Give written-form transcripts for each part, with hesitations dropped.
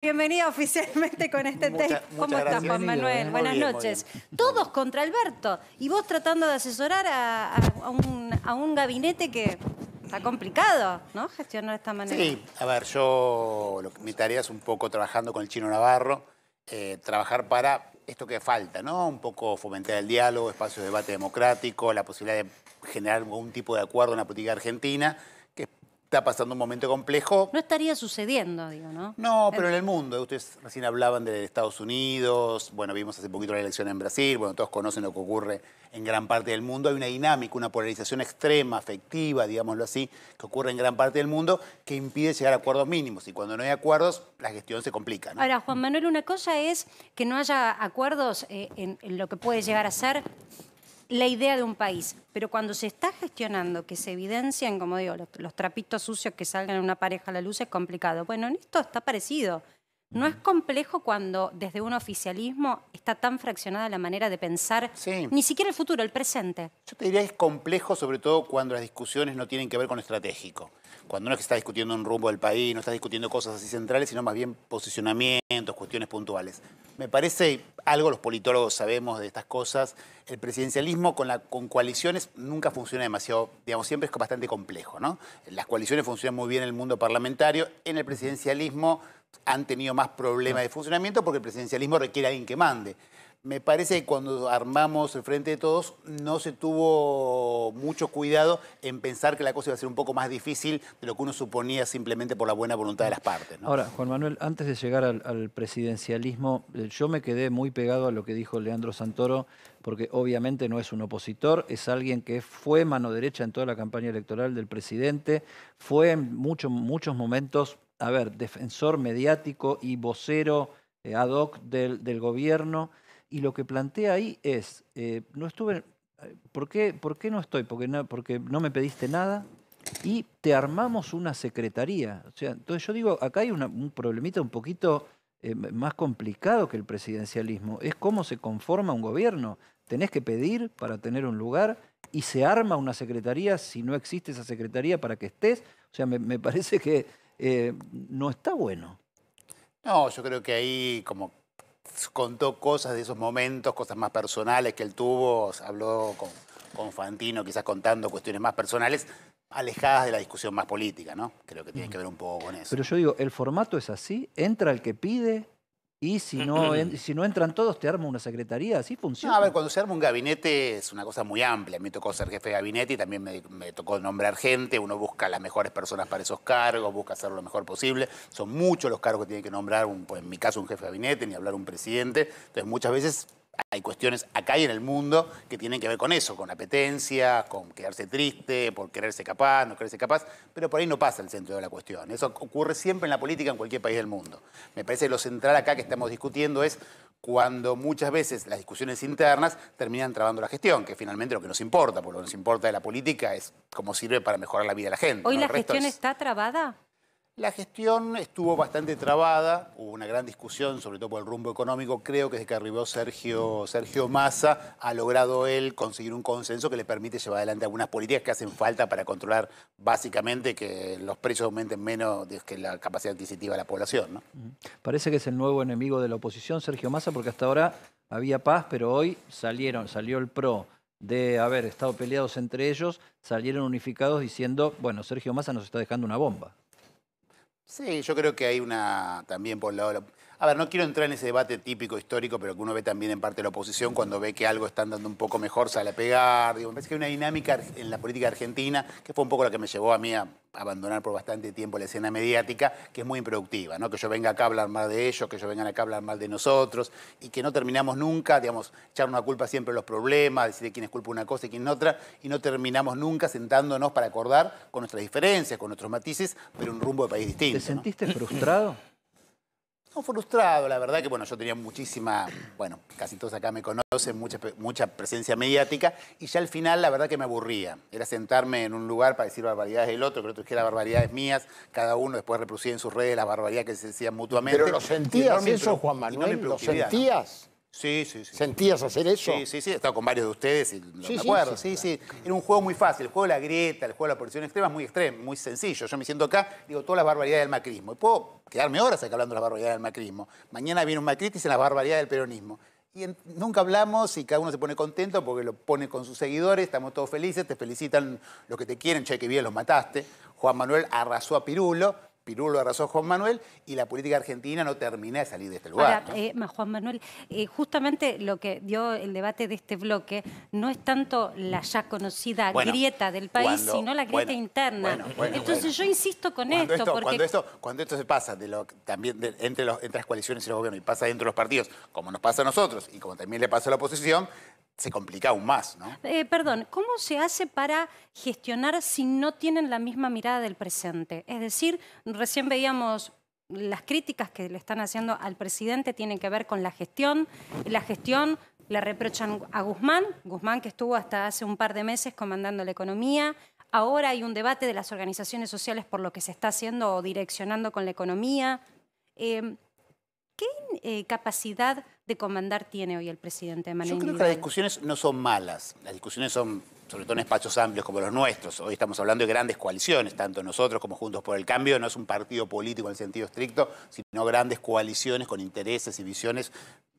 Bienvenida oficialmente con este test. ¿Cómo estás, Juan Manuel? Buenas noches. Todos contra Alberto. Y vos tratando de asesorar a un gabinete que está complicado, ¿no? Gestionar de esta manera. Sí, a ver, mi tarea es un poco trabajando con el Chino Navarro, trabajar para esto que falta, ¿no? Un poco fomentar el diálogo, espacio de debate democrático, la posibilidad de generar algún tipo de acuerdo en la política argentina, que está pasando un momento complejo. No estaría sucediendo, digo, ¿no? No, pero en el mundo. Ustedes recién hablaban de Estados Unidos, bueno, vimos hace poquito la elección en Brasil, bueno, todos conocen lo que ocurre en gran parte del mundo. Hay una dinámica, una polarización extrema, afectiva, digámoslo así, que ocurre en gran parte del mundo, que impide llegar a acuerdos mínimos. Y cuando no hay acuerdos, la gestión se complica, ¿no? Ahora, Juan Manuel, una cosa es que no haya acuerdos en lo que puede llegar a ser la idea de un país, pero cuando se está gestionando, que se evidencian, como digo, los trapitos sucios que salgan en una pareja a la luz es complicado. Bueno, en esto está parecido. ¿No es complejo cuando desde un oficialismo está tan fraccionada la manera de pensar, sí, ni siquiera el futuro, el presente? Yo te diría que es complejo, sobre todo cuando las discusiones no tienen que ver con lo estratégico. Cuando no es que está discutiendo un rumbo del país, no está discutiendo cosas así centrales, sino más bien posicionamientos, cuestiones puntuales. Me parece, algo los politólogos sabemos de estas cosas, el presidencialismo con coaliciones nunca funciona demasiado, digamos, siempre es bastante complejo, ¿no? Las coaliciones funcionan muy bien en el mundo parlamentario, en el presidencialismo han tenido más problemas de funcionamiento porque el presidencialismo requiere a alguien que mande. Me parece que cuando armamos el Frente de Todos no se tuvo mucho cuidado en pensar que la cosa iba a ser un poco más difícil de lo que uno suponía simplemente por la buena voluntad de las partes, ¿no? Ahora, Juan Manuel, antes de llegar al presidencialismo, yo me quedé muy pegado a lo que dijo Leandro Santoro, porque obviamente no es un opositor, es alguien que fue mano derecha en toda la campaña electoral del presidente, fue en muchos momentos, a ver, defensor mediático y vocero ad hoc del gobierno. Y lo que plantea ahí es, no estuve, ¿por qué no estoy? Porque no me pediste nada y te armamos una secretaría. O sea, entonces yo digo, acá hay un problemita un poquito más complicado que el presidencialismo. Es cómo se conforma un gobierno. Tenés que pedir para tener un lugar y se arma una secretaría si no existe esa secretaría para que estés. O sea, me parece que no está bueno. No, yo creo que ahí como contó cosas de esos momentos, cosas más personales que él tuvo, habló con Fantino, quizás contando cuestiones más personales, alejadas de la discusión más política, ¿no? Creo que tiene que ver un poco con eso. Pero yo digo, el formato es así, entra el que pide y si no entran todos te arma una secretaría, así funciona. No, a ver, cuando se arma un gabinete es una cosa muy amplia. Me tocó ser jefe de gabinete y también me tocó nombrar gente. Uno busca las mejores personas para esos cargos, busca hacerlo lo mejor posible. Son muchos los cargos que tiene que nombrar, pues en mi caso un jefe de gabinete, ni hablar un presidente. Entonces muchas veces hay cuestiones acá y en el mundo que tienen que ver con eso, con apetencia, con quedarse triste, por quererse capaz, no quererse capaz, pero por ahí no pasa el centro de la cuestión. Eso ocurre siempre en la política en cualquier país del mundo. Me parece que lo central acá que estamos discutiendo es cuando muchas veces las discusiones internas terminan trabando la gestión, que finalmente lo que nos importa, porque lo que nos importa de la política es cómo sirve para mejorar la vida de la gente. ¿Hoy ¿no? la gestión está trabada? La gestión estuvo bastante trabada, hubo una gran discusión, sobre todo por el rumbo económico. Creo que desde que arribó Sergio Massa ha logrado él conseguir un consenso que le permite llevar adelante algunas políticas que hacen falta para controlar básicamente que los precios aumenten menos que la capacidad adquisitiva de la población, ¿no? Parece que es el nuevo enemigo de la oposición, Sergio Massa, porque hasta ahora había paz, pero hoy salió el PRO de haber estado peleados entre ellos, salieron unificados diciendo, bueno, Sergio Massa nos está dejando una bomba. Sí, yo creo que hay también por el lado... A ver, no quiero entrar en ese debate típico histórico, pero que uno ve también en parte de la oposición, cuando ve que algo está andando un poco mejor, sale a pegar. Digo, me parece que hay una dinámica en la política argentina, que fue un poco la que me llevó a mí a abandonar por bastante tiempo la escena mediática, que es muy improductiva, ¿no? Que yo venga acá a hablar mal de ellos, que ellos vengan acá a hablar mal de nosotros, y que no terminamos nunca, digamos, echar una culpa siempre a los problemas, decir de quién es culpa una cosa y quién otra, y no terminamos nunca sentándonos para acordar con nuestras diferencias, con nuestros matices, pero un rumbo de país distinto. ¿Te sentiste frustrado? No, frustrado, la verdad que bueno, yo tenía casi todos acá me conocen, mucha presencia mediática, y ya al final la verdad que me aburría. Era sentarme en un lugar para decir barbaridades del otro, que el otro dijera barbaridades mías, cada uno después reproducía en sus redes las barbaridades que se decían mutuamente. Pero lo sentías eso, Juan Manuel, ¿lo sentías? Sí, sí, sí. ¿Sentías hacer eso? Sí, sí, sí, he estado con varios de ustedes y Sí, me sí, acuerdo. sí, Sí, sí. Era un juego muy fácil. El juego de la grieta, el juego de la posición extrema es muy extremo, muy sencillo. Yo me siento acá, digo todas las barbaridades del macrismo. Y puedo quedarme horas acá hablando de las barbaridades del macrismo. Mañana viene un macrista y dice las barbaridades del peronismo. Y nunca hablamos y cada uno se pone contento porque lo pone con sus seguidores, estamos todos felices, te felicitan los que te quieren, che, que bien, los mataste. Juan Manuel arrasó a Pirulo. Pirulo arrasó a Juan Manuel y la política argentina no termina de salir de este lugar. Ahora, ¿no? Juan Manuel, justamente lo que dio el debate de este bloque no es tanto la ya conocida grieta del país, sino la grieta interna. Entonces yo insisto con esto, porque... Cuando esto se pasa también entre las coaliciones y los gobiernos y pasa dentro de los partidos, como nos pasa a nosotros y como también le pasa a la oposición, se complica aún más, ¿no? Perdón, ¿cómo se hace para gestionar si no tienen la misma mirada del presente? Es decir, recién veíamos las críticas que le están haciendo al presidente tienen que ver con la gestión. La gestión le reprochan a Guzmán, que estuvo hasta hace un par de meses comandando la economía. Ahora hay un debate de las organizaciones sociales por lo que se está haciendo o direccionando con la economía. ¿Qué capacidad de comandar tiene hoy el presidente de manera Yo creo que individual? las discusiones no son malas. Las discusiones son, sobre todo en espacios amplios como los nuestros. Hoy estamos hablando de grandes coaliciones, tanto nosotros como Juntos por el Cambio. No es un partido político en el sentido estricto, sino grandes coaliciones con intereses y visiones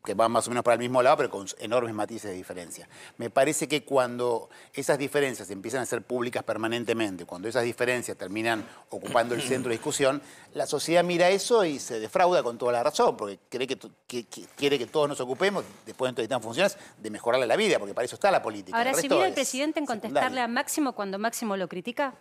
que van más o menos para el mismo lado, pero con enormes matices de diferencia. Me parece que cuando esas diferencias empiezan a ser públicas permanentemente, cuando esas diferencias terminan ocupando el centro de discusión, la sociedad mira eso y se defrauda con toda la razón, porque cree que quiere que todos nos ocupemos, después de estas funciones, de mejorarle la vida, porque para eso está la política. Ahora, ¿se viene el presidente en contestarle a Máximo cuando Máximo lo critica?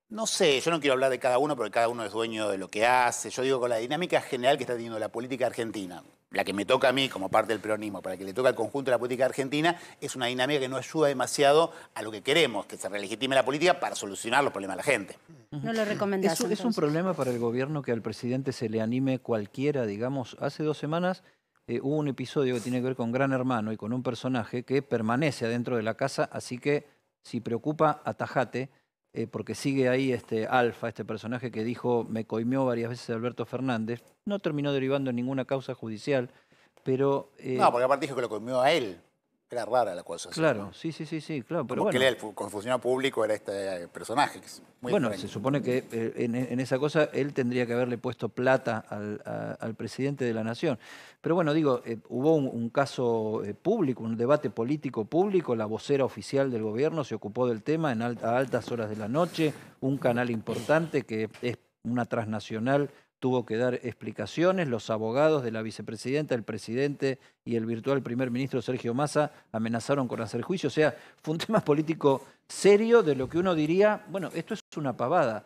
No sé, yo no quiero hablar de cada uno porque cada uno es dueño de lo que hace. Yo digo con la dinámica general que está teniendo la política argentina, la que me toca a mí como parte del peronismo, para que le toca al conjunto de la política argentina, es una dinámica que no ayuda demasiado a lo que queremos, que se relegitime la política para solucionar los problemas de la gente. No lo recomendás. Es un problema para el gobierno que al presidente se le anime cualquiera, digamos. Hace 2 semanas hubo un episodio que tiene que ver con Gran Hermano y con un personaje que permanece adentro de la casa, así que si preocupa, atajate. Porque sigue ahí Alfa, este personaje que dijo, me coimió varias veces Alberto Fernández, no terminó derivando en ninguna causa judicial, pero... no, porque aparte dijo que lo comió a él. Era rara la cosa. Claro, sí, claro. Pero como bueno, que él, como funcionario público, era este personaje, que es muy bueno, diferente. se supone que en esa cosa él tendría que haberle puesto plata al presidente de la Nación. Pero bueno, digo, hubo un caso público, un debate político público, la vocera oficial del gobierno se ocupó del tema a altas horas de la noche, un canal importante que es una transnacional tuvo que dar explicaciones, los abogados de la vicepresidenta, el presidente y el virtual primer ministro Sergio Massa amenazaron con hacer juicio. O sea, fue un tema político serio de lo que uno diría, bueno, esto es una pavada.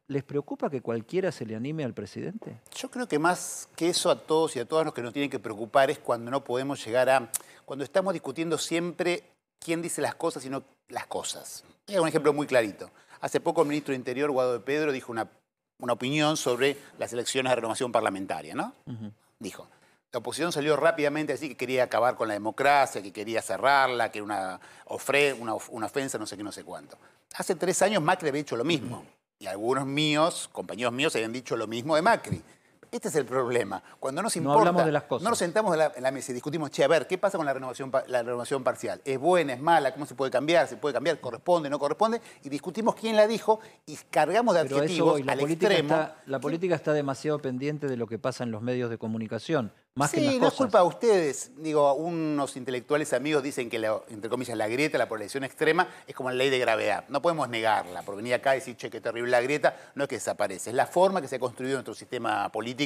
¿Les preocupa que cualquiera se le anime al presidente? Yo creo que más que eso a todos y a todas los que nos tienen que preocupar es cuando no podemos llegar a... Cuando estamos discutiendo siempre quién dice las cosas y no las cosas. Hay un ejemplo muy clarito. Hace poco el ministro de Interior, Guado de Pedro, dijo una opinión sobre las elecciones de renovación parlamentaria, ¿no? Dijo. La oposición salió rápidamente a decir que quería acabar con la democracia, que quería cerrarla, que era una ofensa, no sé qué, no sé cuánto. Hace 3 años Macri había dicho lo mismo. Y algunos compañeros míos, habían dicho lo mismo de Macri. Este es el problema. Cuando nos importa, no hablamos de las cosas. No nos sentamos en la mesa y discutimos, che, a ver, ¿qué pasa con la renovación parcial? ¿Es buena, es mala? ¿Cómo se puede cambiar? ¿Se puede cambiar? ¿Corresponde, no corresponde? Y discutimos quién la dijo y cargamos de adjetivos al extremo. La política está demasiado pendiente de lo que pasa en los medios de comunicación, más que en las Sí, no cosas. es culpa de ustedes. Digo, unos intelectuales amigos dicen que, entre comillas, la grieta, la polarización extrema, es como la ley de gravedad. No podemos negarla. Por venir acá y decir, che, qué terrible la grieta, no es que desaparece. Es la forma que se ha construido nuestro sistema político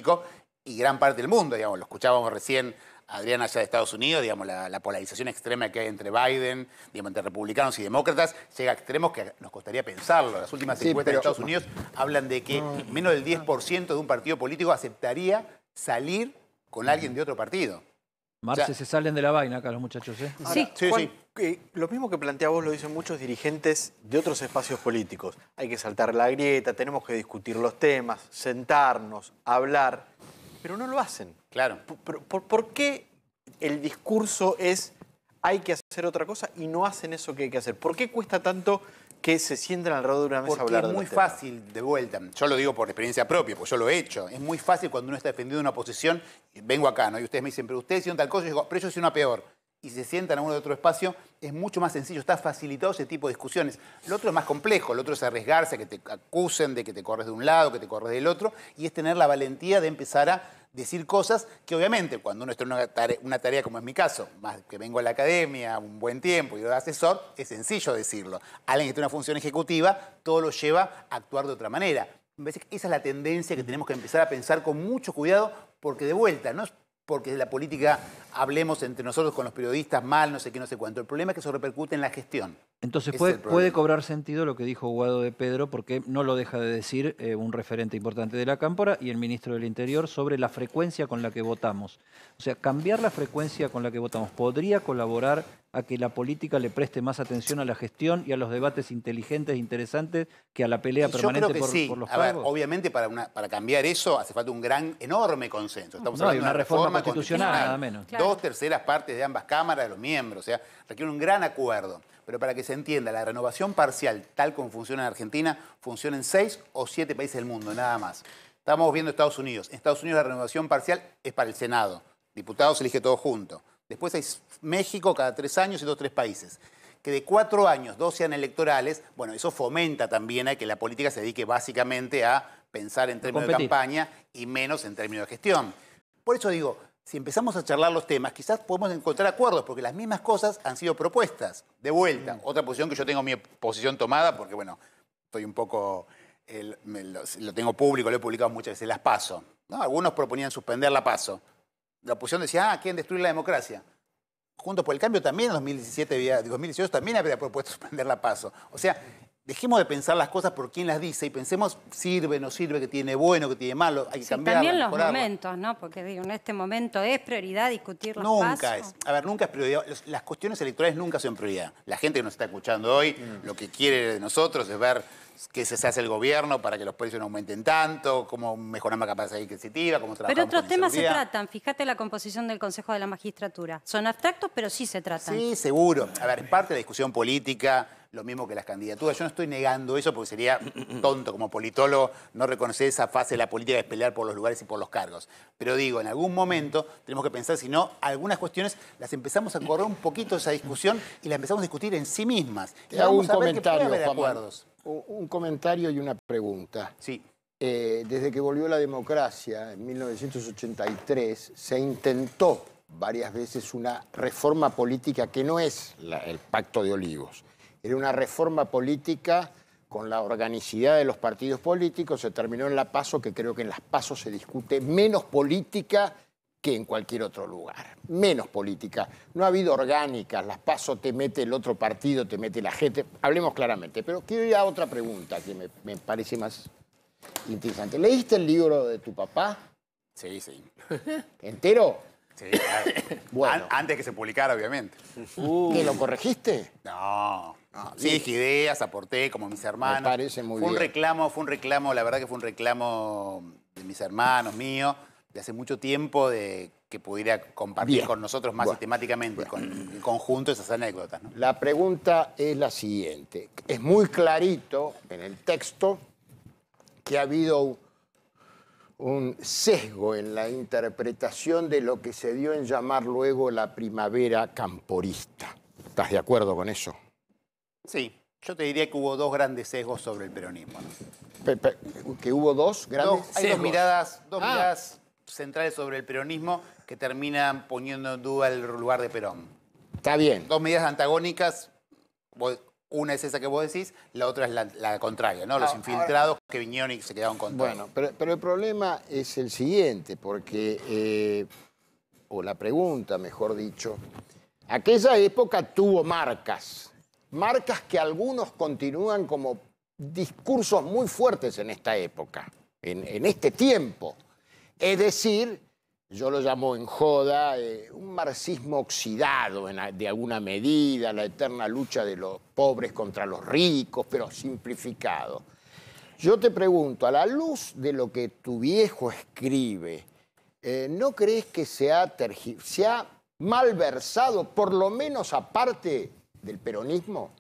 y gran parte del mundo, digamos. Lo escuchábamos recién, Adrián, allá de Estados Unidos, digamos, la polarización extrema que hay entre Biden, digamos, entre republicanos y demócratas, llega a extremos que nos costaría pensarlo. Las últimas encuestas de Estados Unidos hablan de que menos del 10% de un partido político aceptaría salir con alguien de otro partido. Marce, O sea, se salen de la vaina acá los muchachos, ¿eh? Ahora, Sí. Sí, Juan, sí. lo mismo que plantea vos lo dicen muchos dirigentes de otros espacios políticos. Hay que saltar la grieta, tenemos que discutir los temas, sentarnos, hablar, pero no lo hacen. Claro. ¿Por qué el discurso es hay que hacer otra cosa y no hacen eso que hay que hacer? ¿Por qué cuesta tanto que se sientan alrededor de una mesa a Porque hablar es de muy los temas. fácil, de vuelta, yo lo digo por experiencia propia, porque yo lo he hecho, es muy fácil cuando uno está defendiendo una posición, y vengo acá, ¿no? Y ustedes me dicen, pero ustedes hicieron tal cosa, y yo digo, pero yo hice una peor. Y se sientan en uno de otro espacio, es mucho más sencillo, está facilitado ese tipo de discusiones. Lo otro es más complejo, lo otro es arriesgarse a que te acusen de que te corres de un lado, que te corres del otro, y es tener la valentía de empezar a decir cosas que obviamente cuando uno está en una tarea como es mi caso, más que vengo a la academia un buen tiempo y de asesor, es sencillo decirlo. Alguien que tiene una función ejecutiva, todo lo lleva a actuar de otra manera. Me parece que esa es la tendencia que tenemos que empezar a pensar con mucho cuidado, porque de vuelta, no es porque de la política hablemos entre nosotros con los periodistas mal, no sé qué, no sé cuánto. El problema es que eso repercute en la gestión. Entonces Ese es el puede problema. cobrar sentido lo que dijo Guado de Pedro, porque no lo deja de decir un referente importante de la Cámpora y el ministro del Interior sobre la frecuencia con la que votamos. O sea, cambiar la frecuencia con la que votamos podría colaborar a que la política le preste más atención a la gestión y a los debates inteligentes e interesantes que a la pelea Y yo permanente creo que sí. por los A ver, cargos. obviamente para cambiar eso hace falta un gran, enorme consenso. Estamos No, hay hablando de una reforma constitucional, nada menos. Claro. 2/3 partes de ambas cámaras de los miembros. O sea, requiere un gran acuerdo. Pero para que se entienda, la renovación parcial, tal como funciona en Argentina, funciona en 6 o 7 países del mundo, nada más. Estamos viendo Estados Unidos. En Estados Unidos la renovación parcial es para el Senado. Diputados se elige todo junto. Después hay México cada 3 años y 2 o 3 países. Que de 4 años, 2 sean electorales, bueno, eso fomenta también a que la política se dedique básicamente a pensar en términos de competir. campaña y menos en términos de gestión. Por eso digo, si empezamos a charlar los temas, quizás podemos encontrar acuerdos, porque las mismas cosas han sido propuestas. De vuelta, otra posición que yo tengo mi posición tomada, porque bueno, estoy un poco, lo tengo público, lo he publicado muchas veces, las PASO, ¿no? Algunos proponían suspender la PASO. La oposición decía, quieren destruir la democracia. Juntos por el Cambio también en 2018 también había propuesto suspender la PASO. O sea, dejemos de pensar las cosas por quién las dice y pensemos, sirve, no sirve, que tiene bueno, que tiene malo, hay que Sí, cambiarla, también los mejorarla. momentos, ¿no? Porque digo, en este momento es prioridad discutir los Nunca pasos. es. A ver, nunca es prioridad. Las cuestiones electorales nunca son prioridad. La gente que nos está escuchando hoy, lo que quiere de nosotros es ver qué se hace el gobierno para que los precios no aumenten tanto, cómo mejoramos la capacidad adquisitiva, cómo trabajamos Pero otros con temas se inseguridad. tratan. Fíjate la composición del Consejo de la Magistratura. Son abstractos, pero sí se tratan. Sí, seguro. A ver, es parte de la discusión política, lo mismo que las candidaturas. Yo no estoy negando eso porque sería tonto como politólogo no reconocer esa fase de la política de pelear por los lugares y por los cargos. Pero digo, en algún momento tenemos que pensar, si no, algunas cuestiones las empezamos a correr un poquito esa discusión y las empezamos a discutir en sí mismas. Y Te hago un vamos a ver que puede comentario, haber Juan Manuel. acuerdos. Un comentario y una pregunta. Sí. Desde que volvió la democracia, en 1983, se intentó varias veces una reforma política que no es el Pacto de Olivos. Era una reforma política con la organicidad de los partidos políticos. Se terminó en la PASO, que creo que en las PASO se discute menos política que en cualquier otro lugar. Menos política. No ha habido orgánicas. Las PASO te mete el otro partido, te mete la gente. Hablemos claramente. Pero quiero ir a otra pregunta que me parece más interesante. ¿Leíste el libro de tu papá? Sí, sí. ¿Entero? Sí, claro. Bueno. Antes que se publicara, obviamente. ¿Que lo corregiste? No. Sí, bien. dije ideas, aporté como mis hermanos. Me parece muy fue un bien. reclamo, la verdad que fue un reclamo de mis hermanos, mío, de hace mucho tiempo, de que pudiera compartir Bien. con nosotros más Bueno. sistemáticamente, en conjunto, esas anécdotas, ¿no? La pregunta es la siguiente. Es muy clarito en el texto que ha habido un sesgo en la interpretación de lo que se dio en llamar luego la primavera camporista. ¿Estás de acuerdo con eso? Sí, yo te diría que hubo dos grandes sesgos sobre el peronismo, ¿no? Que hubo dos grandes Hay dos sesgos. miradas centrales sobre el peronismo que terminan poniendo en duda el lugar de Perón. Está bien. Dos medidas antagónicas, una es esa que vos decís, la otra es la contraria, ¿no? Los infiltrados que vinieron y se quedaron con todo. Bueno, pero el problema es el siguiente, porque, o la pregunta, mejor dicho, aquella época tuvo marcas que algunos continúan como discursos muy fuertes en esta época, en este tiempo. Es decir, yo lo llamo en joda, un marxismo oxidado de alguna medida, la eterna lucha de los pobres contra los ricos, pero simplificado. Yo te pregunto, a la luz de lo que tu viejo escribe, ¿no crees que se ha malversado, por lo menos aparte del peronismo?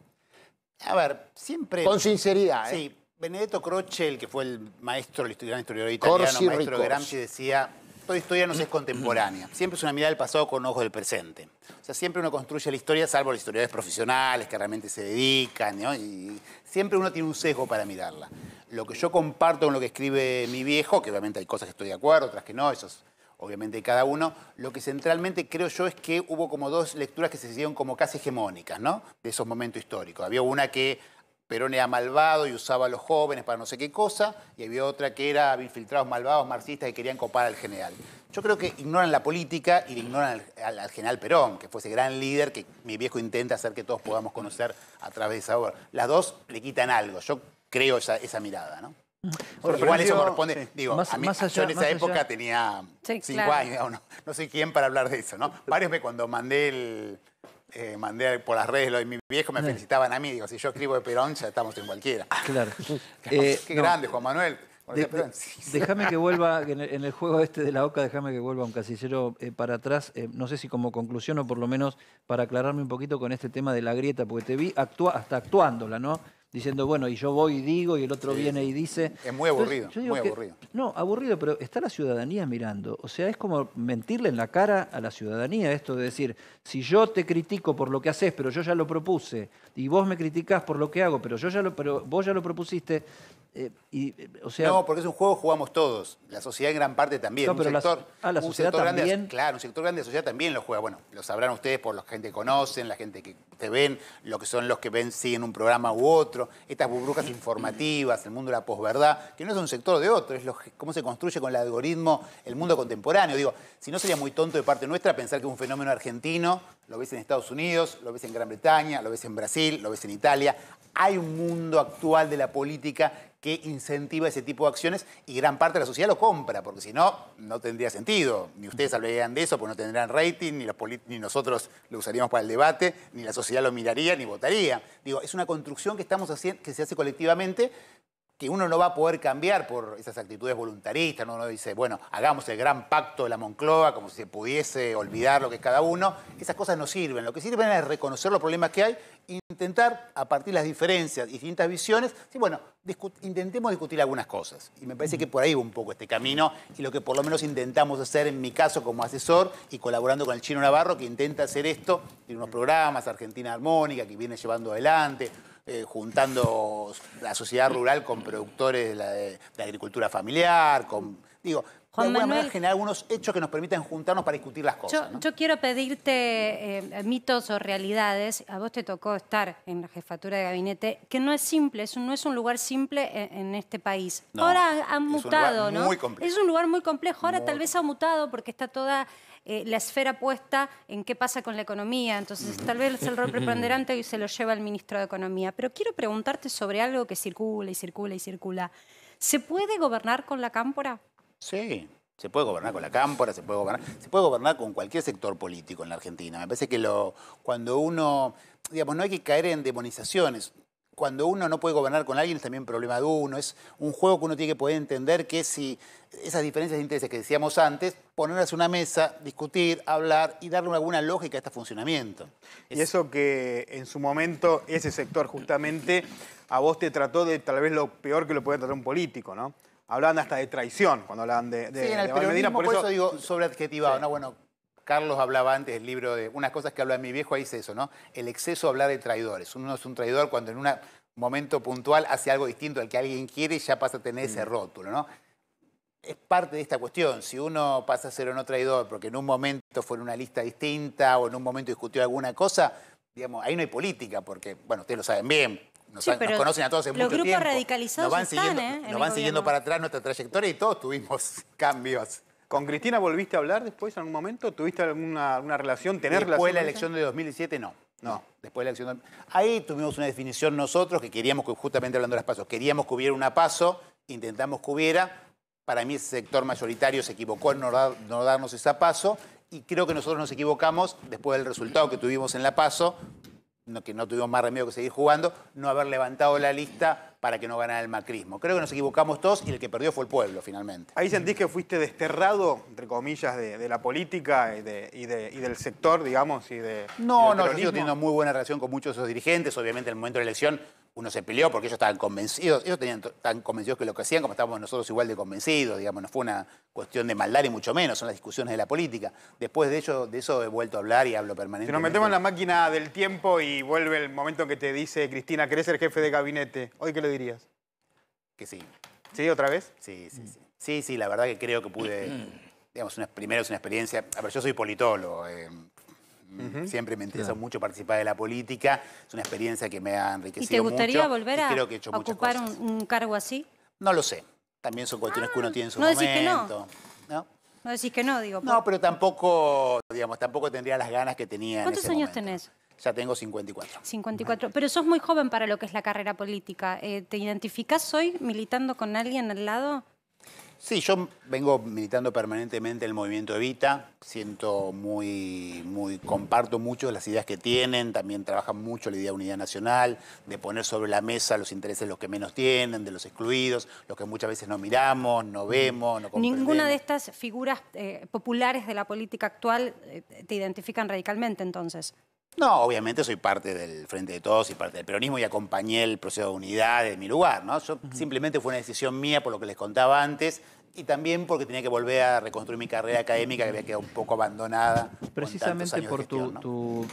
A ver, siempre... Con sinceridad, ¿eh? Sí, Benedetto Croce, el que fue el maestro, el gran historiador italiano, Corsi maestro Ricorsi. de Gramsci, decía, toda historia no es contemporánea, siempre es una mirada del pasado con ojos del presente. O sea, siempre uno construye la historia, salvo los historiadores profesionales que realmente se dedican, ¿no? Y siempre uno tiene un sesgo para mirarla. Lo que yo comparto con lo que escribe mi viejo, que obviamente hay cosas que estoy de acuerdo, otras que no, eso es obviamente cada uno, lo que centralmente creo yo es que hubo como dos lecturas que se hicieron como casi hegemónicas, ¿no? De esos momentos históricos. Había una que Perón era malvado y usaba a los jóvenes para no sé qué cosa, y había otra que era infiltrados malvados marxistas que querían copar al general. Yo creo que ignoran la política y le ignoran al general Perón, que fue ese gran líder que mi viejo intenta hacer que todos podamos conocer a través de esa obra. Las dos le quitan algo, yo creo esa mirada, ¿no? Porque igual eso corresponde, digo, Más- a mí, más yo en allá- esa más época allá- tenía Sí, 5 claro. años, no sé quién para hablar de eso, ¿no? Varios cuando mandé por las redes lo de mi viejo, me felicitaban a mí, digo, si yo escribo de Perón, ya estamos en cualquiera. Claro. Qué No, grande, Juan Manuel. Cuando decía Perón, sí. Déjame que vuelva, que en el juego este de la OCA, déjame que vuelva un casillero para atrás, no sé si como conclusión o por lo menos para aclararme un poquito con este tema de la grieta, porque te vi hasta actuándola, ¿no? Diciendo, bueno, y yo voy y digo, y el otro viene y dice... Es muy aburrido, Entonces, yo digo muy que- aburrido. No, aburrido, pero está la ciudadanía mirando. O sea, es como mentirle en la cara a la ciudadanía esto de decir, si yo te critico por lo que haces, pero yo ya lo propuse, y vos me criticás por lo que hago, pero vos ya lo propusiste, o sea... No, porque es un juego que jugamos todos. La sociedad en gran parte también. No, Un pero la sector, sociedad un sector grande, también. claro, un sector grande de la sociedad también lo juega. Bueno, lo sabrán ustedes por la gente que conocen, la gente que te ven, lo que son los que ven, siguen un programa u otro, estas burbujas informativas, el mundo de la posverdad, que no es un sector de otro, es cómo se construye con el algoritmo el mundo contemporáneo. Digo, si no sería muy tonto de parte nuestra pensar que es un fenómeno argentino, lo ves en Estados Unidos, lo ves en Gran Bretaña, lo ves en Brasil, lo ves en Italia. Hay un mundo actual de la política que incentiva ese tipo de acciones y gran parte de la sociedad lo compra, porque si no, no tendría sentido. Ni ustedes hablarían de eso, porque no tendrán rating, ni nosotros lo usaríamos para el debate, ni la sociedad lo miraría, ni votaría. Digo, es una construcción que estamos haciendo, que se hace colectivamente, que uno no va a poder cambiar por esas actitudes voluntaristas. Uno dice, bueno, hagamos el gran pacto de la Moncloa, como si se pudiese olvidar lo que es cada uno. Esas cosas no sirven. Lo que sirven es reconocer los problemas que hay e intentar, a partir de las diferencias, distintas visiones, sí, bueno, intentemos discutir algunas cosas. Y me parece que por ahí va un poco este camino y lo que por lo menos intentamos hacer en mi caso como asesor y colaborando con el Chino Navarro, que intenta hacer esto, tiene unos programas, Argentina Armónica, que viene llevando adelante, juntando la sociedad rural con productores de agricultura familiar, digo, Juan de alguna Manuel, manera generar algunos hechos que nos permitan juntarnos para discutir las cosas. ¿no? Yo quiero pedirte mitos o realidades. A vos te tocó estar en la jefatura de gabinete, que no es simple, no es un lugar simple en este país. No, Ahora han es un mutado, lugar ¿no? muy complejo. Es un lugar muy complejo. Ahora tal vez ha mutado porque está toda la esfera puesta en qué pasa con la economía. Entonces, tal vez el rol preponderante hoy se lo lleva el ministro de Economía. Pero quiero preguntarte sobre algo que circula y circula y circula. ¿Se puede gobernar con la cámpora? Sí, se puede gobernar con la cámpora, se puede gobernar con cualquier sector político en la Argentina. Me parece que cuando uno, digamos, no hay que caer en demonizaciones. Cuando uno no puede gobernar con alguien es también problema de uno. Es un juego que uno tiene que poder entender que si esas diferencias de intereses que decíamos antes, ponerlas en una mesa, discutir, hablar y darle alguna lógica a este funcionamiento. Y eso que en su momento ese sector justamente a vos te trató de tal vez lo peor que lo puede tratar un político, ¿no? Hablaban hasta de traición cuando hablaban de Sí, en el Val Medina, peronismo, por eso digo sobreadjetivado, ¿no? Bueno, Carlos hablaba antes del libro de unas cosas que habla mi viejo, ahí es eso, ¿no? El exceso de hablar de traidores. Uno es un traidor cuando en un momento puntual hace algo distinto al que alguien quiere y ya pasa a tener ese rótulo, ¿no? Es parte de esta cuestión. Si uno pasa a ser o no traidor porque en un momento fue en una lista distinta o en un momento discutió alguna cosa, digamos, ahí no hay política porque, bueno, ustedes lo saben bien. Nos pero conocen a todos en los mucho grupos tiempo. radicalizados Nos van están, siguiendo, en nos el van siguiendo gobierno. para atrás nuestra trayectoria y todos tuvimos cambios. ¿Con Cristina volviste a hablar después en algún momento? ¿Tuviste alguna relación? ¿Tener relación? Después de la con ella? elección de 2017, no. No. Después de la elección Ahí tuvimos una definición nosotros que queríamos, justamente hablando de las PASO, queríamos que hubiera una PASO, intentamos que hubiera. Para mí ese sector mayoritario se equivocó en no darnos esa PASO y creo que nosotros nos equivocamos después del resultado que tuvimos en la PASO, que no tuvimos más remedio que seguir jugando, no haber levantado la lista para que no ganara el macrismo. Creo que nos equivocamos todos y el que perdió fue el pueblo, finalmente. ¿Ahí sentís que fuiste desterrado, entre comillas, de la política y del sector, digamos? Y del No, yo peronismo? sigo teniendo muy buena relación con muchos de esos dirigentes. Obviamente, en el momento de la elección uno se peleó porque ellos estaban convencidos. Ellos estaban convencidos que lo que hacían, como estábamos nosotros igual de convencidos, digamos, no fue una cuestión de maldad y mucho menos, son las discusiones de la política. Después de eso he vuelto a hablar y hablo Si permanentemente. nos metemos en la máquina del tiempo y vuelve el momento en que te dice Cristina, ¿querés ser jefe de gabinete? ¿Hoy qué le dirías? Que sí. ¿Sí, otra vez? Sí. Sí, la verdad que creo que pude, digamos, primero es una experiencia. A ver, yo soy politólogo. Siempre me interesa mucho participar de la política. Es una experiencia que me ha enriquecido ¿Y te gustaría mucho, volver y a creo que he hecho muchas ocupar cosas. un cargo así? No lo sé. También son cuestiones que uno tiene en su no decís que no. momento. ¿No? No decís que no, digo. No, pero tampoco, digamos, tampoco tendría las ganas que tenía en ¿Cuántos ese años momento. tenés? Ya tengo 54. 54. Pero sos muy joven para lo que es la carrera política. ¿Te identificás hoy militando con alguien al lado? Sí, yo vengo militando permanentemente el movimiento Evita. Comparto mucho las ideas que tienen. También trabajan mucho la idea de unidad nacional, de poner sobre la mesa los intereses de los que menos tienen, de los excluidos, los que muchas veces no miramos, no vemos, no comprendemos. Ninguna de estas figuras populares de la política actual te identifican radicalmente, entonces. No, obviamente soy parte del Frente de Todos y parte del peronismo y acompañé el proceso de unidad de mi lugar, ¿no? Yo simplemente fue una decisión mía por lo que les contaba antes y también porque tenía que volver a reconstruir mi carrera académica que había quedado un poco abandonada. Precisamente por tu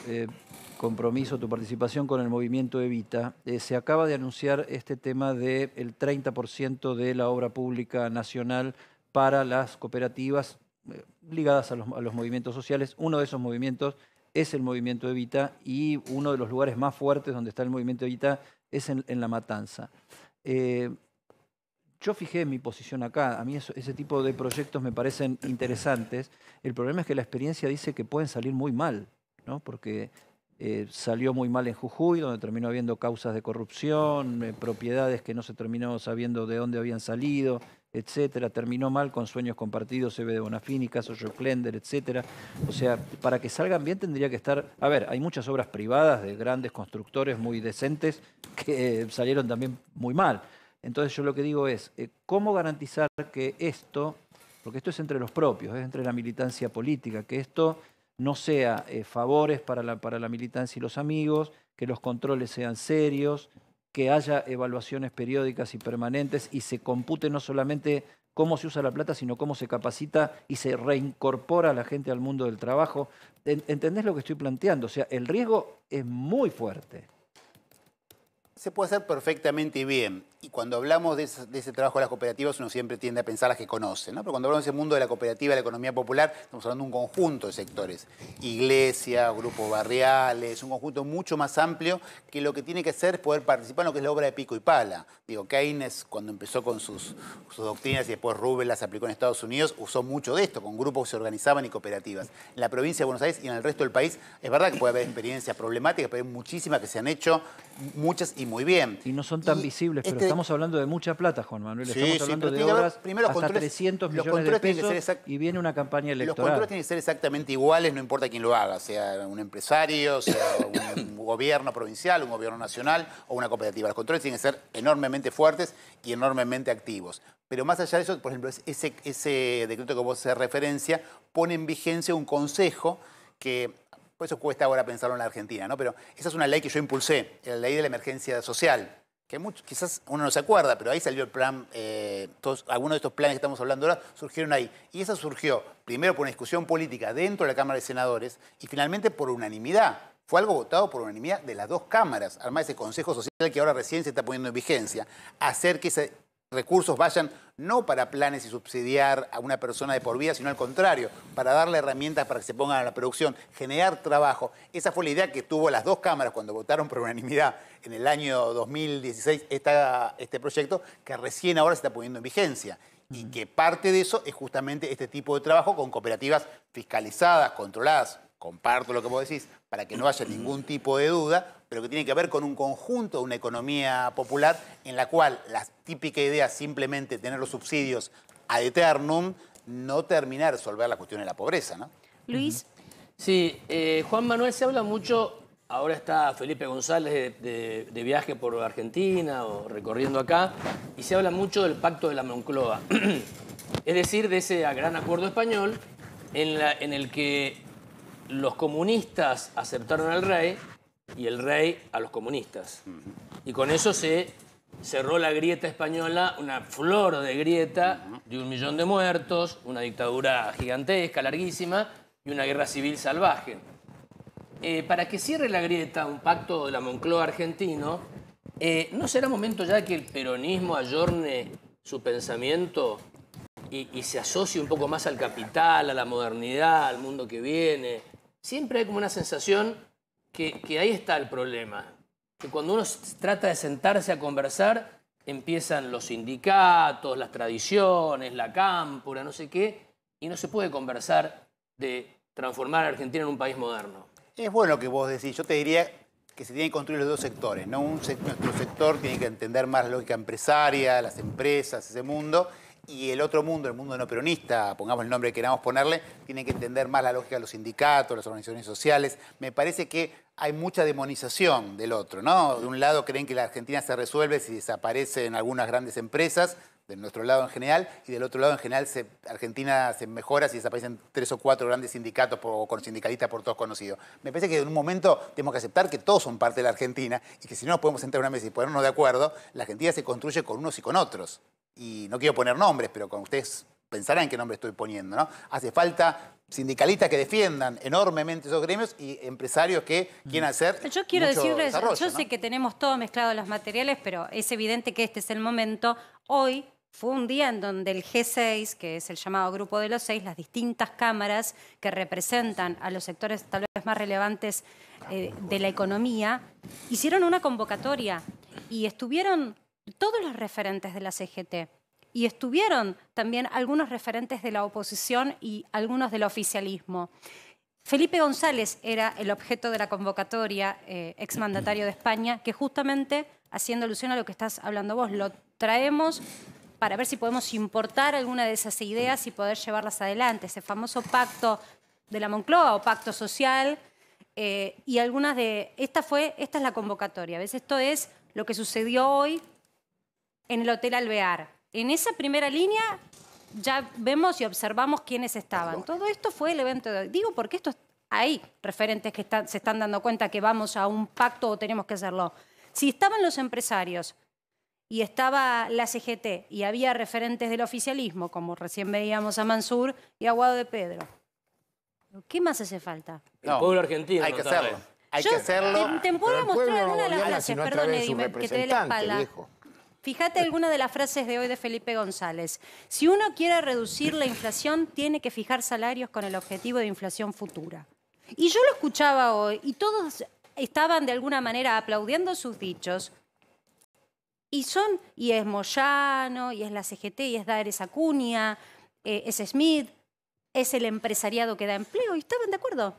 compromiso, tu participación con el movimiento Evita, se acaba de anunciar este tema del 30% de la obra pública nacional para las cooperativas ligadas a los movimientos sociales. Uno de esos movimientos es el movimiento Evita y uno de los lugares más fuertes donde está el movimiento Evita es en La Matanza. Yo fijé mi posición acá, a mí ese tipo de proyectos me parecen interesantes. El problema es que la experiencia dice que pueden salir muy mal, ¿no? Porque salió muy mal en Jujuy, donde terminó habiendo causas de corrupción, propiedades que no se terminó sabiendo de dónde habían salido, etcétera. Terminó mal con Sueños Compartidos, CB de Bonafini, caso Joklender, etcétera. O sea, para que salgan bien tendría que estar... A ver, hay muchas obras privadas de grandes constructores muy decentes que salieron también muy mal. Entonces yo lo que digo es, ¿cómo garantizar que esto, porque esto es entre los propios, es entre la militancia política, que esto no sea favores para la militancia y los amigos, que los controles sean serios, que haya evaluaciones periódicas y permanentes y se compute no solamente cómo se usa la plata, sino cómo se capacita y se reincorpora a la gente al mundo del trabajo? ¿Entendés lo que estoy planteando? O sea, el riesgo es muy fuerte. Se puede hacer perfectamente bien. Y cuando hablamos de ese trabajo de las cooperativas, uno siempre tiende a pensar las que conoce, ¿no? Pero cuando hablamos de ese mundo de la cooperativa, de la economía popular, estamos hablando de un conjunto de sectores. Iglesia, grupos barriales, un conjunto mucho más amplio que lo que tiene que hacer es poder participar en lo que es la obra de pico y pala. Digo, Keynes, cuando empezó con sus doctrinas y después Rubel las aplicó en Estados Unidos, usó mucho de esto, con grupos que se organizaban y cooperativas. En la provincia de Buenos Aires y en el resto del país, es verdad que puede haber experiencias problemáticas, pero hay muchísimas que se han hecho, muchas y muy bien. Y no son tan visibles, pero estamos hablando de mucha plata, Juan Manuel. Sí, Estamos hablando de obras hasta 300 millones de pesos y viene una campaña electoral. Los controles tienen que ser exactamente iguales, no importa quién lo haga, sea un empresario, sea un gobierno provincial, un gobierno nacional o una cooperativa. Los controles tienen que ser enormemente fuertes y enormemente activos. Pero más allá de eso, por ejemplo, ese decreto que vos haces referencia pone en vigencia un consejo que... Por eso cuesta ahora pensarlo en la Argentina, ¿no? Pero esa es una ley que yo impulsé, la ley de la emergencia social, que quizás uno no se acuerda, pero ahí salió el plan, algunos de estos planes que estamos hablando ahora surgieron ahí. Y esa surgió primero por una discusión política dentro de la Cámara de Senadores y finalmente por unanimidad. Fue algo votado por unanimidad de las dos cámaras, armar ese Consejo Social que ahora recién se está poniendo en vigencia, hacer que esos recursos vayan no para planes y subsidiar a una persona de por vida, sino al contrario, para darle herramientas para que se pongan a la producción, generar trabajo. Esa fue la idea que tuvo las dos cámaras cuando votaron por unanimidad en el año 2016 este proyecto, que recién ahora se está poniendo en vigencia. Y que parte de eso es justamente este tipo de trabajo con cooperativas fiscalizadas, controladas. Comparto lo que vos decís, para que no haya ningún tipo de duda, pero que tiene que ver con un conjunto de una economía popular en la cual la típica idea simplemente tener los subsidios ad eternum no termina de resolver la cuestión de la pobreza, ¿no? Luis. Sí, Juan Manuel, se habla mucho ahora está Felipe González de viaje por Argentina o recorriendo acá, y se habla mucho del Pacto de la Moncloa. Es decir, de ese gran acuerdo español en el que los comunistas aceptaron al rey y el rey a los comunistas. Y con eso se cerró la grieta española, una flor de grieta de 1 millón de muertos, una dictadura gigantesca, larguísima, y una guerra civil salvaje. Para que cierre la grieta un pacto de la Moncloa argentino, ¿no será momento ya que el peronismo ayorne su pensamiento y se asocie un poco más al capital, a la modernidad, al mundo que viene? Siempre hay como una sensación que ahí está el problema. Que cuando uno trata de sentarse a conversar, empiezan los sindicatos, las tradiciones, la cámpora, no sé qué, y no se puede conversar de transformar a Argentina en un país moderno. Es bueno lo que vos decís. Yo te diría que se tienen que construir los dos sectores, ¿no? Nuestro sector tiene que entender más la lógica empresaria, las empresas, ese mundo, y el otro mundo, el mundo no peronista, pongamos el nombre que queramos ponerle, tiene que entender más la lógica de los sindicatos, las organizaciones sociales. Me parece que hay mucha demonización del otro, ¿no? De un lado creen que la Argentina se resuelve si desaparece en algunas grandes empresas, de nuestro lado en general, y del otro lado en general Argentina se mejora si desaparecen 3 o 4 grandes sindicatos con sindicalistas por todos conocidos. Me parece que en un momento tenemos que aceptar que todos son parte de la Argentina y que si no nos podemos sentar en una mesa y ponernos de acuerdo, la Argentina se construye con unos y con otros. Y no quiero poner nombres, pero con ustedes pensarán qué nombre estoy poniendo, ¿no? Hace falta sindicalistas que defiendan enormemente esos gremios y empresarios que quieran hacer Yo quiero mucho decirles, desarrollo, yo ¿no? sé que tenemos todo mezclado los materiales, pero es evidente que este es el momento. Hoy fue un día en donde el G6, que es el llamado Grupo de los 6, las distintas cámaras que representan a los sectores tal vez más relevantes de la economía, hicieron una convocatoria y estuvieron todos los referentes de la CGT. Y estuvieron también algunos referentes de la oposición y algunos del oficialismo. Felipe González era el objeto de la convocatoria, exmandatario de España, que justamente, haciendo alusión a lo que estás hablando vos, lo traemos para ver si podemos importar alguna de esas ideas y poder llevarlas adelante. Ese famoso pacto de la Moncloa o pacto social, y algunas de... Esta es la convocatoria. ¿Ves? Esto es lo que sucedió hoy en el Hotel Alvear. En esa primera línea ya vemos y observamos quiénes estaban. Todo esto fue el evento de hoy. Digo porque hay referentes que se están dando cuenta que vamos a un pacto o tenemos que hacerlo. Si estaban los empresarios y estaba la CGT y había referentes del oficialismo, como recién veíamos a Mansur y a Guado de Pedro, ¿qué más hace falta? El pueblo argentino. Hay que no sabe. hacerlo. Hay que hacerlo. Te puedo Pero el mostrar pueblo no alguna de las gobierna frases, sino a perdón, través de su Eddie, que te dé la representante, espalda. viejo. Fíjate alguna de las frases de hoy de Felipe González. Si uno quiere reducir la inflación, tiene que fijar salarios con el objetivo de inflación futura. Y yo lo escuchaba hoy y todos estaban de alguna manera aplaudiendo sus dichos. Y es Moyano, y es la CGT, y es Daeres Acuña, es Smith, es el empresariado que da empleo, y estaban de acuerdo.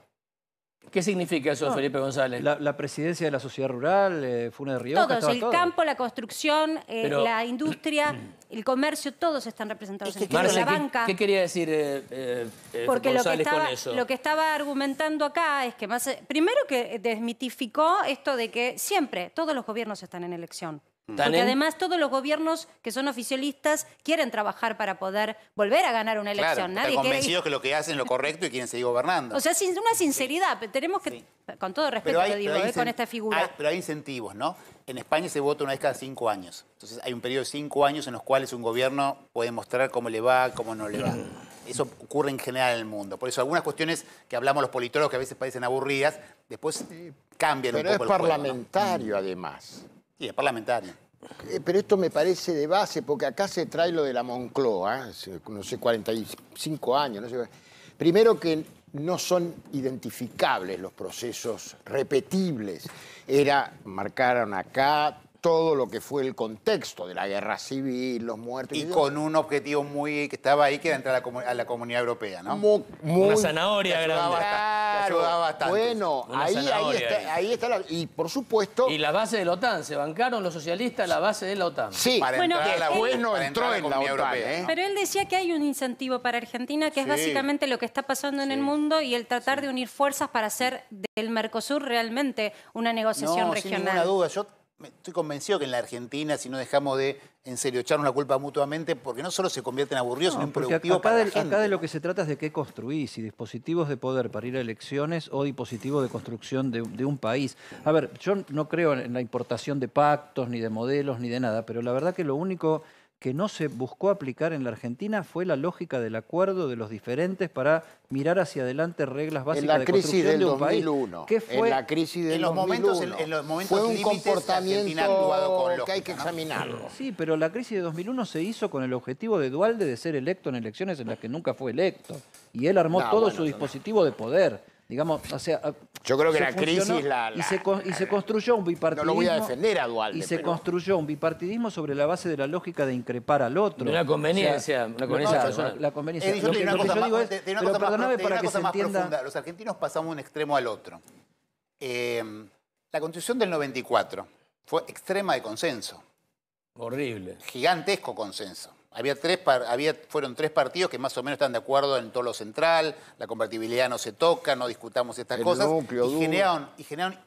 ¿Qué significa eso, Felipe González? La presidencia de la sociedad rural, Funes de Rioja, Todos, estaba el todo. campo, la construcción, Pero- la industria, el comercio, todos están representados en Marce, la banca. ¿qué quería decir Porque González con eso? lo que estaba argumentando acá es que primero que desmitificó esto de que siempre todos los gobiernos están en elección. Porque además todos los gobiernos que son oficialistas quieren trabajar para poder volver a ganar una Claro, elección. están convencidos que lo que hacen es lo correcto y quieren seguir gobernando. O sea, una sinceridad. Tenemos que, con todo respeto lo digo, con esta figura. Pero hay incentivos, ¿no? En España se vota una vez cada 5 años. Entonces hay un periodo de 5 años en los cuales un gobierno puede mostrar cómo le va, cómo no le va. Eso ocurre en general en el mundo. Por eso algunas cuestiones que hablamos los politólogos que a veces parecen aburridas, después cambian un Pero es poco el juego, ¿no? parlamentario, además. Sí, es parlamentario. Pero esto me parece de base, porque acá se trae lo de la Moncloa, no sé, 45 años, no sé. Primero que no son identificables los procesos repetibles. Marcaron acá todo lo que fue el contexto de la guerra civil, los muertos. Y con un objetivo que estaba ahí, que era entrar a la Comunidad Europea, ¿no? Una zanahoria grande. Claro, ayudaba bastante. bueno, Una zanahoria ahí está y por supuesto, Y la base de la OTAN, ¿se bancaron los socialistas la base de la OTAN? sí, Para Bueno, entrar a la después UE, no para entró entrar a en la Comunidad OTAN, Europea. ¿eh? Pero él decía que hay un incentivo para Argentina, que es Sí. básicamente lo que está pasando en el mundo y el tratar de unir fuerzas para hacer del Mercosur realmente una negociación No, sin ninguna regional. duda. Yo estoy convencido que en la Argentina, si no dejamos de, en serio, echarnos la culpa mutuamente, porque no solo se convierte en aburridos, sino No, en porque productivo acá, para la de, gente. acá de lo que se trata es de qué construís, si dispositivos de poder para ir a elecciones o dispositivos de construcción de un país. A ver, yo no creo en la importación de pactos, ni de modelos, ni de nada, pero la verdad que lo único que no se buscó aplicar en la Argentina fue la lógica del acuerdo de los diferentes para mirar hacia adelante reglas en básicas la de crisis construcción del de un país. 2001, ¿Qué fue? en la crisis del En los momentos- 2001, en los momentos fue un límites, la Argentina ha actuado con comportamiento que hay que lógica, ¿no? examinarlo. Sí, pero la crisis de 2001 se hizo con el objetivo de Dualde de ser electo en elecciones en las que nunca fue electo. Y él armó No, todo bueno, su no. dispositivo de poder. Digamos, o sea, Yo creo que se la crisis funcionó y se construyó un bipartidismo. No lo voy a defender a Dualde, Y se pero- construyó un bipartidismo sobre la base de la lógica de increpar al otro. De una conveniencia, una conveniencia claro, personal. la conveniencia. Eddie, yo Lo te que, digo lo una que cosa yo más- digo es, te digo una pero cosa más- perdóname te digo para una que cosa se más entienda. profunda. Los argentinos pasamos de un extremo al otro. La Constitución del 94 fue extrema de consenso, Horrible. gigantesco consenso. Fueron tres partidos que más o menos están de acuerdo en todo lo central, la convertibilidad no se toca, no discutamos estas El cosas, núcleo duro. y generaron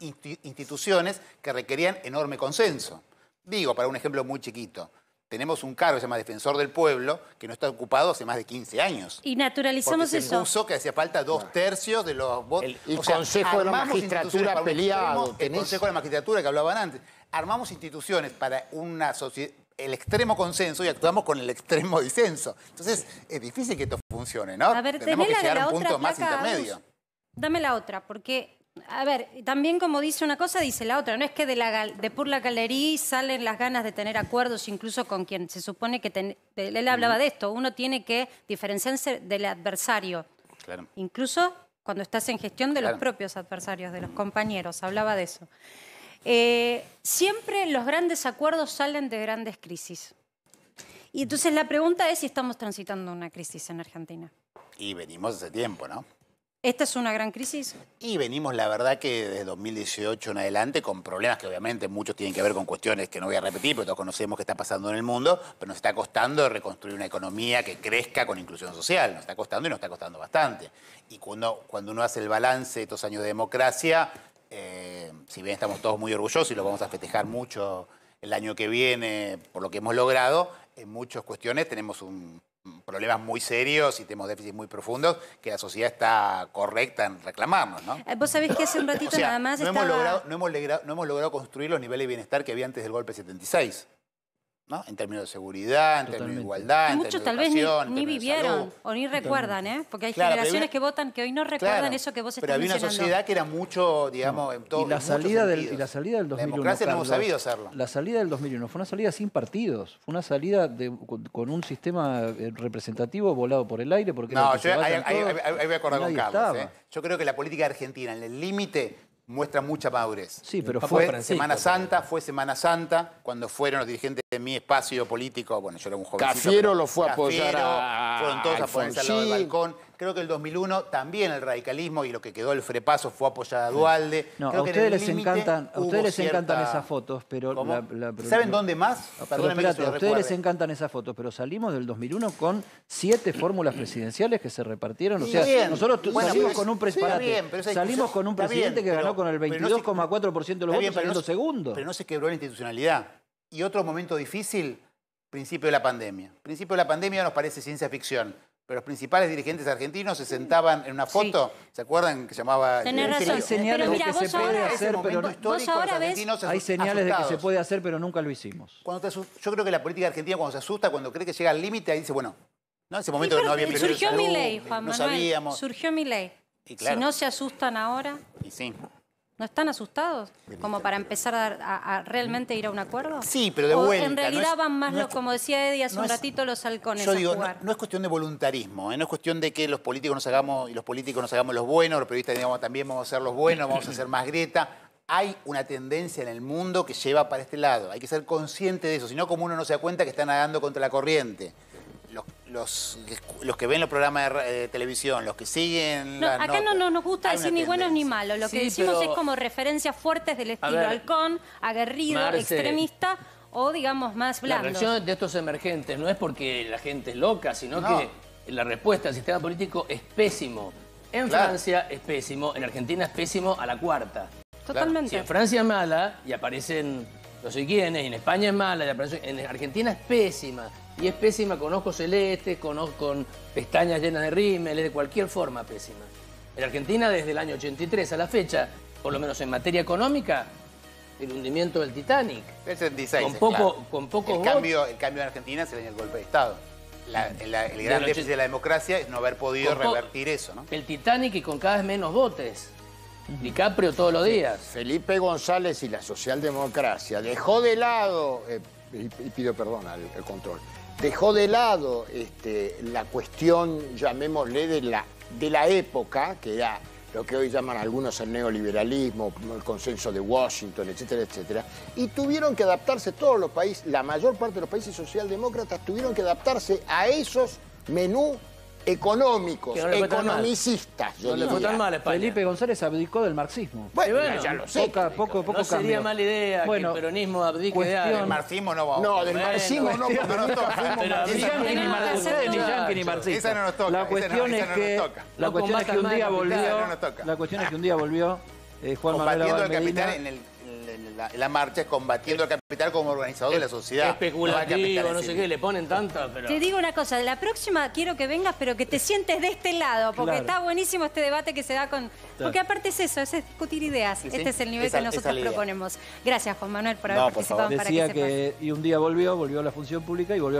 instituciones que requerían enorme consenso. Digo, para un ejemplo muy chiquito, tenemos un cargo que se llama Defensor del Pueblo, que no está ocupado hace más de 15 años. Y naturalizamos Porque se eso. puso que hacía falta 2/3 de los votos. Y Consejo de la armamos Magistratura instituciones para un peleado, extremo, el tenés- Consejo de la Magistratura que hablaban antes. Armamos instituciones para una sociedad, el extremo consenso y actuamos con el extremo disenso. Entonces, es difícil que esto funcione, ¿no? A ver, Tenemos que tenés la de llegar a la un punto otra más placa, intermedio. Agus. Dame la otra, porque, a ver, también como dice una cosa, dice la otra. No es que de Pur la Galería salen las ganas de tener acuerdos, incluso con quien se supone que... Él hablaba de esto, uno tiene que diferenciarse del adversario. Claro. Incluso cuando estás en gestión de Claro. los propios adversarios, de los compañeros, hablaba de eso. Siempre los grandes acuerdos salen de grandes crisis. Y entonces la pregunta es si estamos transitando una crisis en Argentina. Y venimos hace tiempo, ¿no? ¿Esta es una gran crisis? Y venimos, la verdad, que desde 2018 en adelante con problemas que obviamente muchos tienen que ver con cuestiones que no voy a repetir, pero todos conocemos qué está pasando en el mundo, pero nos está costando reconstruir una economía que crezca con inclusión social. Nos está costando y nos está costando bastante. Y cuando uno hace el balance de estos años de democracia, si bien estamos todos muy orgullosos y lo vamos a festejar mucho el año que viene por lo que hemos logrado, en muchas cuestiones tenemos problemas muy serios y tenemos déficits muy profundos que la sociedad está correcta en reclamarnos, ¿no? Vos sabés que hace un ratito O sea, nada más no estaba... hemos logrado construir los niveles de bienestar que había antes del golpe 76, ¿no? En términos de seguridad, en términos de Totalmente. igualdad, en Muchos términos tal de vez educación, en ni términos de vivieron salud. o ni recuerdan, ¿eh? Porque hay Claro, pero generaciones había- que votan que hoy no recuerdan Claro, eso que vos pero estás había una mencionando. sociedad que era mucho, digamos, en todo Y la, en muchos salida del, sentidos. y la salida del 2001. La democracia no hemos Carlos, sabido hacerlo. La salida del 2001 fue una salida sin partidos. Fue una salida con un sistema representativo volado por el aire. Porque era No, que se yo vayan ahí todos, voy a acordar y con nadie Carlos. estaba. Yo creo que la política argentina en el límite muestra mucha madurez. Sí, pero Papa fue... Francisco, Fue Semana Santa, cuando fueron los dirigentes de mi espacio político, bueno, yo era un jovencito. Cafiero pero lo fue a apoyar Cafiero, fueron todos a ponerse al lado del Alfonsín. balcón. Creo que el 2001 también el radicalismo y lo que quedó el frepaso fue apoyar a Dualde. No, Creo a que en ustedes el les límite encantan, a hubo ustedes les encantan cierta- esas fotos, pero... ¿Cómo? pero- ¿Saben dónde más? Pero Perdónenme que espérate, se lo a ustedes les recuerde. encantan esas fotos, pero salimos del 2001 con 7 fórmulas presidenciales que se repartieron. O Sí, sea, está bien. nosotros Bueno, salimos pero con un está presidente, bien, pero esa salimos discusión- con un está bien, presidente que ganó pero- con el pero no se- 22,4% de los Está bien, votos saliendo se- segundo. Pero no se quebró la institucionalidad. Y otro momento difícil, principio de la pandemia. Principio de la pandemia nos parece ciencia ficción. Pero los principales dirigentes argentinos se sentaban en una foto, ¿se acuerdan? Que llamaba... Tenés razón. Hay señales Pero de mira, que se vos puede ahora- Ese hacer, pero momento no- histórico, vos ahora los ves- argentinos hay señales de que se asustados. puede hacer, pero nunca lo hicimos. Yo creo que la política argentina cuando se asusta, cuando cree que llega al límite, ahí dice, bueno, ¿no? Ese momento que no había Ministerio de surgió mi Salud, ley, Juan no Manuel. sabíamos. Surgió mi ley. Y claro. Si no se asustan ahora, Y sí. ¿no están asustados? Como para empezar a realmente ir a un acuerdo. Sí, pero de O vuelta, en realidad no es- van más, no es- como decía Eddie hace no un es- ratito, los halcones Yo a digo, jugar. no es cuestión de voluntarismo, no es cuestión de que los políticos nos hagamos y los políticos nos hagamos los buenos, los periodistas digamos también vamos a ser los buenos, vamos a hacer más grieta. Hay una tendencia en el mundo que lleva para este lado. Hay que ser consciente de eso, si no como uno no se da cuenta que está nadando contra la corriente. los que ven los programas de televisión, los que siguen... No, las acá notas, no nos gusta hay decir una ni buenos ni tendencia. malos. Lo que Sí, decimos pero- es como referencias fuertes del estilo ver, halcón, aguerrido, Marce, extremista o, digamos, más La blandos. reacción de estos emergentes no es porque la gente es loca, sino No. que la respuesta al sistema político es pésimo. En Claro. Francia es pésimo, en Argentina es pésimo a la cuarta. Totalmente. Si en Francia es mala y aparecen no sé quiénes, y en España es mala y aparecen, en Argentina es pésima. Y es pésima con ojos celestes, con pestañas llenas de rímel, es de cualquier forma pésima. En Argentina, desde el año 83 a la fecha, por lo menos en materia económica, el hundimiento del Titanic. El 76, Con es poco- claro. con pocos el votos. cambio en Argentina es el golpe de Estado. El gran Del déficit de la democracia es no haber podido Con po- revertir eso, ¿no? El Titanic y con cada vez menos botes. DiCaprio todos los días. Felipe González y la socialdemocracia dejó de lado, y pido perdón al control, dejó de lado la cuestión, llamémosle, de la época, que era lo que hoy llaman algunos el neoliberalismo, el consenso de Washington, etcétera, etcétera, y tuvieron que adaptarse todos los países, la mayor parte de los países socialdemócratas tuvieron que adaptarse a esos menús económicos, Que no le fue tan mal. economicistas, yo No le fue diría. tan mal a España. Felipe González abdicó del marxismo. Bueno, Y bueno, ya lo sé. Poco No sería cambió. mala idea Bueno, que el peronismo abdique de cuestión- algo. El marxismo no vamos. No, del Bueno, marxismo no, porque no nos nunca toca. fuimos Pero Ni Esa yanqui ni no, marxista, no, ni no, yanqui ni esa marxista. no nos toca, La esa cuestión no es nos que toca. la No cuestión es que un combatan día más el capital, volvió, no nos toca. la cuestión es que un día volvió Juan Manuel Combatiendo Abad al Medina. capital en la marcha, combatiendo al capital como organizador de la sociedad. Especulativo, no sé qué. qué, le ponen tanta, pero... Te digo una cosa, la próxima quiero que vengas, pero que te sientes de este lado, porque Claro. está buenísimo este debate que se da con... Porque aparte es eso, es discutir ideas. Sí, Este sí. es el nivel Esa- que esa nosotros es la idea. proponemos. Gracias, Juan Manuel, por No, haber por participado favor. en Para Decía que sepas. que y un día volvió a la función pública y volvió